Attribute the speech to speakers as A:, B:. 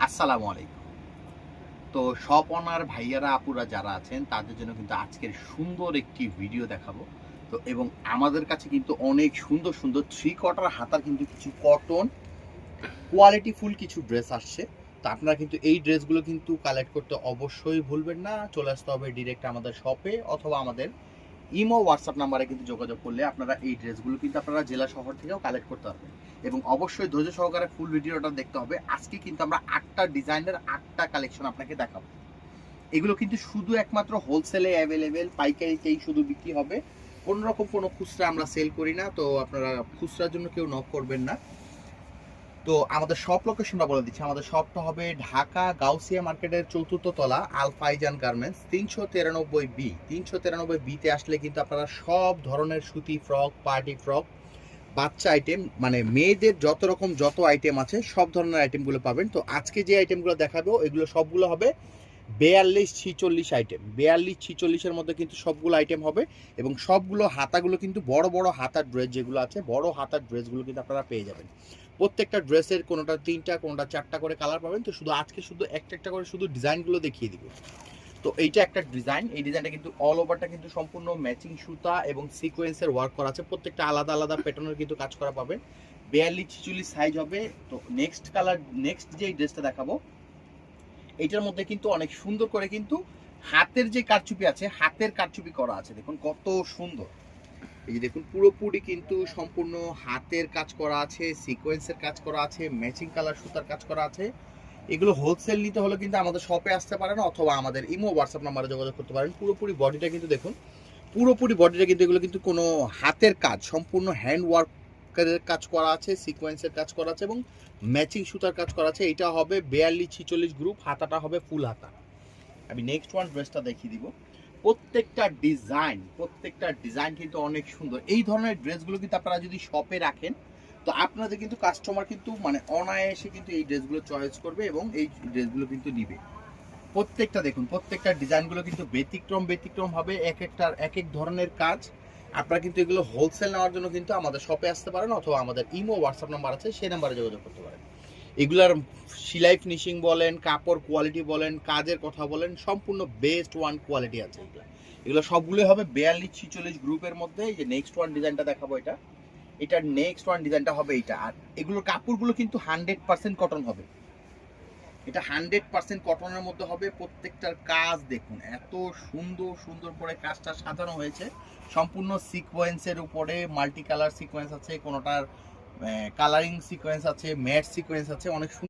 A: আসসালামু আলাইকুম। তো শপ ওনার ভাইয়ারা আপুরা যারা আছেন তাদের জন্য কিন্তু আজকের সুন্দর একটি ভিডিও দেখাবো। তো এবং আমাদের কাছে কিন্তু অনেক সুন্দর সুন্দর থ্রি কোয়ার্টার হাতার কিন্তু কিছু কটন কোয়ালিটি ফুল কিছু ড্রেস আসছে। তো আপনারা কিন্তু এই ড্রেসগুলো কিন্তু কালেক্ট করতে অবশ্যই ভুলবেন না। চলে আসতে হবে ডিরেক্ট আমাদের শপে অথবা আমাদের ইমো হোয়াটসঅ্যাপ নাম্বারে কিন্তু যোগাযোগ করলে আপনারা এই ড্রেসগুলো কিন্তু আপনারা জেলা শহর থেকেও কালেক্ট করতে পারবেন। এবং অবশ্যই ধৈর্য সহকারে ফুল ভিডিওটা দেখতে হবে। আজকে কিন্তু আমরা ৮টা ডিজাইনের ৮টা কালেকশন আপনাকে দেখাবো। এগুলো কিন্তু শুধু একমাত্র হোলসেলে অ্যাভেলেবেল, পাইকারিতেই শুধু বিক্রি হবে। কোনো রকম কোনো খুচরা আমরা সেল করি না, তো আপনারা খুচরার জন্য কেউ নক করবেন না। তো আমাদের শপ লোকেশনটা বলে দিচ্ছি। আমাদের শপটা হবে ঢাকা গাউসিয়া মার্কেটের ৪র্থ তলা আল ফাইজান গার্মেন্টস ৩৯৩ বি। ৩৯৩ বিতে আসলে কিন্তু আপনারা সব ধরনের সুতি ফ্রক, পার্টি ফ্রক, বাচ্চা আইটেম মানে মেয়েদের যত আইটেম আছে সব ধরনের আইটেমগুলো পাবেন। তো আজকে যে আইটেমগুলো দেখাবো এগুলো সবগুলো হবে ৪২-৪৬ আইটেম। ৪২-৪৬-এর মধ্যে কিন্তু সবগুলো আইটেম হবে এবং সবগুলো হাতাগুলো কিন্তু বড় বড় হাতার ড্রেস যেগুলো আছে, বড় হাতার ড্রেসগুলো কিন্তু আপনারা পেয়ে যাবেন। প্রত্যেকটা ড্রেসের কোনোটা ৩টা কোনোটা ৪টা করে কালার পাবেন। তো আজকে শুধু একটা একটা করে শুধু ডিজাইনগুলো দেখিয়ে দিব। তো এইটা একটা ডিজাইন, এই ডিজাইনটা কিন্তু অল ওভারটা কিন্তু সম্পূর্ণ ম্যাচিং সুতা এবং সিকোয়েন্সের ওয়ার্ক করা আছে। প্রত্যেকটা আলাদা আলাদা প্যাটার্নের কিন্তু কাজ করা পাবেন। ৪২-৪৬ সাইজ হবে। তো নেক্সট যে ড্রেসটা দেখাবো এইটার মধ্যে কিন্তু অনেক সুন্দর করে কিন্তু হাতের যে কারচুপি আছে, হাতের কারচুপি করা আছে। দেখুন কত সুন্দর। এই যে দেখুন পুরোপুরি কিন্তু সম্পূর্ণ হাতের কাজ করা আছে, সিকোয়েন্সের কাজ করা আছে, ম্যাচিং কালার সুতার কাজ করা আছে। এগুলো হোলসেল নিতে হলে কিন্তু আমাদের শপে আসতে পারেন অথবা আমাদের ইমো হোয়াটসঅ্যাপ নাম্বারে যোগাযোগ করতে পারেন। পুরোপুরি বডিটা কিন্তু দেখুন, পুরোপুরি বডিটা কিন্তু এগুলো কিন্তু কোনো হাতের কাজ, সম্পূর্ণ হ্যান্ড ওয়ার্কের কাজ করা আছে, সিকোয়েন্সের কাজ করা আছে এবং ম্যাচিং সুতার কাজ করা আছে। এটা হবে ৪২-৪৬ গ্রুপ, হাতাটা হবে ফুল হাতা। আমি নেক্সট ওয়ান ড্রেসটা দেখিয়ে দিব। প্রত্যেকটা ডিজাইন কিন্তু অনেক সুন্দর। এই ধরনের ড্রেসগুলো কিন্তু আপনারা যদি শপে রাখেন তো আপনাদের কিন্তু কাস্টমার কিন্তু মানে অনায়াসে কিন্তু এই ড্রেসগুলো চয়েস করবে এবং এই ড্রেসগুলো কিন্তু নিবে। প্রত্যেকটা দেখুন, প্রত্যেকটা ডিজাইনগুলো কিন্তু ব্যতিক্রম হবে, এক এক ধরনের কাজ। আপনারা কিন্তু এগুলো হোলসেল নেওয়ার জন্য কিন্তু আমাদের শপে আসতে পারেন অথবা আমাদের ইমো হোয়াটসঅ্যাপ নাম্বার আছে সেই নাম্বারে যোগাযোগ করতে পারেন। এগুলার সেলাই ফিনিশিং বলেন, কাপড় কোয়ালিটি বলেন, কাজের কথা বলেন, সম্পূর্ণ বেস্ট ওয়ান কোয়ালিটি আছে। এগুলো সবগুলো হবে ৪২-৪৬ গ্রুপের মধ্যে। এই যে নেক্সট ওয়ান ডিজাইনটা দেখাবো, এটার নেক্সট ওয়ান ডিজাইনটা হবে এইটা। আর এগুলোর কাপড়গুলো কিন্তু 100% কটন হবে। এটা 100% কটনের মধ্যে হবে। প্রত্যেকটার কাজ দেখুন, এত সুন্দর সুন্দর করে কাজটা সাজানো হয়েছে। সম্পূর্ণ সিকোয়েন্সের উপরে মাল্টি কালার সিকোয়েন্স আছে, কোনোটার কালারিং সিকোয়েন্স আছে, ম্যাট সিকোয়েন্স আছে, অনেক সুন্দর।